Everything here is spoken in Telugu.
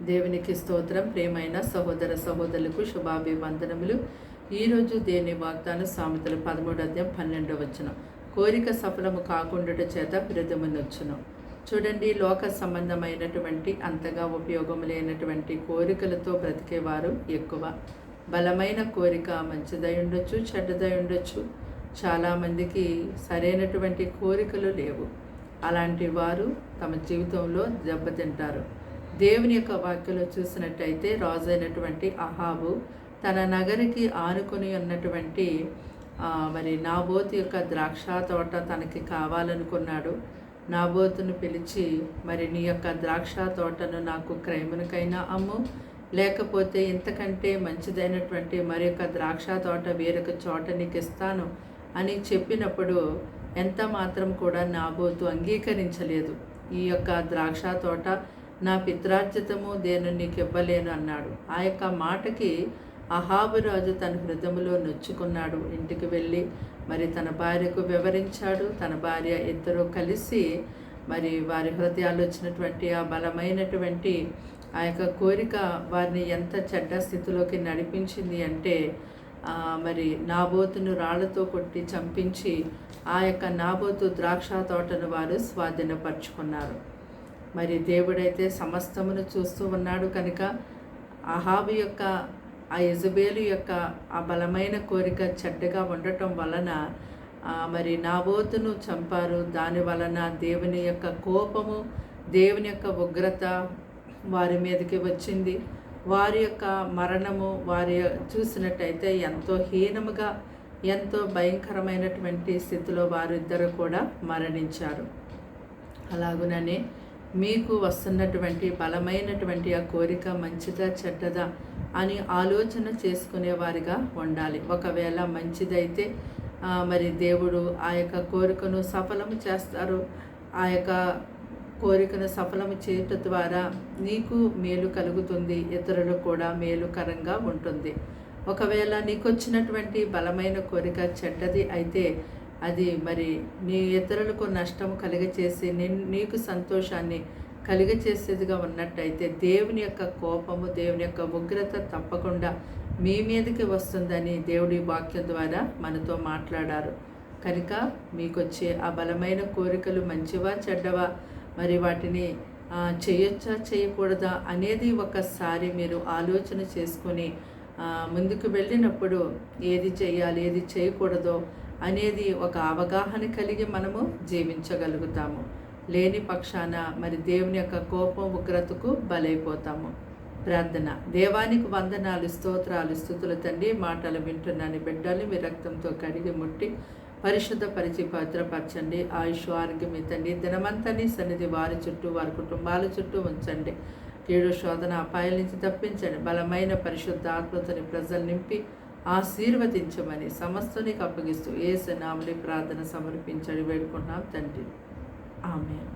దేవునికి స్తోత్రం. ప్రియమైన సహోదర సహోదరులకు శుభాభివందనములు. ఈరోజు దేవుని వాగ్దాన సామెతలు 13:12 కోరిక సఫలము కాకుండుట చేత విరోధమునొచ్చును. చూడండి, లోక సంబంధమైనటువంటి అంతగా ఉపయోగం లేనటువంటి కోరికలతో బ్రతికేవారు ఎక్కువ. బలమైన కోరిక మంచిదై ఉండొచ్చు, చెడ్డదై ఉండొచ్చు. చాలామందికి సరైనటువంటి కోరికలు లేవు. అలాంటి వారు తమ జీవితంలో దెబ్బతింటారు. దేవుని యొక్క వాక్యలో చూసినట్టయితే రాజైనటువంటి అహాబు తన నగరికి ఆనుకొని ఉన్నటువంటి నాబోతు యొక్క ద్రాక్ష తోట తనకి కావాలనుకున్నాడు. నాబోతును పిలిచి, నీ యొక్క ద్రాక్ష తోటను నాకు క్రయమునకైనా అమ్ము, లేకపోతే ఇంతకంటే మంచిదైనటువంటి మరి యొక్క ద్రాక్ష తోట వేరొక చోట నీకు ఇస్తాను అని చెప్పినప్పుడు ఎంత మాత్రం కూడా నాబోతు అంగీకరించలేదు. ఈ యొక్క ద్రాక్ష తోట నా పిత్రార్జితము, దేని నీకు ఇవ్వలేను అన్నాడు. ఆ యొక్క మాటకి అహాబు రాజు తన హృదయంలో నొచ్చుకున్నాడు. ఇంటికి వెళ్ళి తన భార్యకు వివరించాడు. తన భార్య ఇద్దరు కలిసి వారి హృదయాలు వచ్చినటువంటి ఆ బలమైనటువంటి ఆ యొక్క కోరిక వారిని ఎంత చెడ్డ స్థితిలోకి నడిపించింది అంటే నాబోతును రాళ్లతో కొట్టి చంపించి ఆ యొక్క నాబోతు ద్రాక్ష తోటను వారు స్వాధీనపరుచుకున్నారు. దేవుడైతే సమస్తమును చూస్తూ ఉన్నాడు కనుక అహాబు యొక్క ఆ యెజబేలు యొక్క ఆ బలమైన కోరిక చెడ్డగా ఉండటం వలన నాబోతును చంపారు. దాని వలన దేవుని యొక్క కోపము, దేవుని యొక్క ఉగ్రత వారి మీదకి వచ్చింది. వారి యొక్క మరణము వారి చూసినట్టయితే ఎంతో హీనముగా, ఎంతో భయంకరమైనటువంటి స్థితిలో వారిద్దరు కూడా మరణించారు. అలాగుననే మీకు వస్తున్నటువంటి బలమైనటువంటి ఆ కోరిక మంచిదా చెడ్డదా అని ఆలోచన చేసుకునేవారిగా ఉండాలి. ఒకవేళ మంచిదైతే దేవుడు ఆ యొక్క కోరికను సఫలము చేస్తారు. ఆ యొక్క కోరికను సఫలము చేయటం ద్వారా నీకు మేలు కలుగుతుంది, ఇతరులకు కూడా మేలుకరంగా ఉంటుంది. ఒకవేళ నీకు వచ్చినటువంటి బలమైన కోరిక చెడ్డది అయితే అది నీ ఇతరులకు నష్టం కలిగచేసి నీకు సంతోషాన్ని కలిగచేసేదిగా ఉన్నట్టయితే దేవుని యొక్క కోపము, దేవుని యొక్క ఉగ్రత తప్పకుండా మీ మీదకి వస్తుందని దేవుడి వాక్యం ద్వారా మనతో మాట్లాడారు. కనుక మీకు వచ్చే ఆ బలమైన కోరికలు మంచివా చెడ్డవా, వాటిని చేయొచ్చా చేయకూడదా అనేది ఒకసారి మీరు ఆలోచన చేసుకొని ముందుకు వెళ్ళినప్పుడు ఏది చేయాలి ఏది చేయకూడదో అనేది ఒక అవగాహన కలిగి మనము జీవించగలుగుతాము. లేని పక్షాన దేవుని యొక్క కోపం ఉగ్రతకు బలైపోతాము. ప్రార్థన. దేవానికి వందనాలు, స్తోత్రాలు, స్తుతులు తండ్రి. మాటలు వింటున్నాను బిడ్డలు మీ రక్తంతో కడిగి ముట్టి పరిశుద్ధపరిచి భద్రపరచండి. ఆయుష్ ఆరోగ్యం తండ్రి దినమంతా నీ సన్నిధి వారి చుట్టూ వారి కుటుంబాల చుట్టూ ఉంచండి. కీడు శోధన అపాయాల నుంచి తప్పించండి. బలమైన పరిశుద్ధ ఆత్మతోని ప్రజలు నింపి ఆశీర్వదించమని సమస్తానికి అప్పగిస్తూ యేసు నామములో ప్రార్థన సమర్పించండి వేడుకుంటున్నాం తండ్రి. ఆమేన్.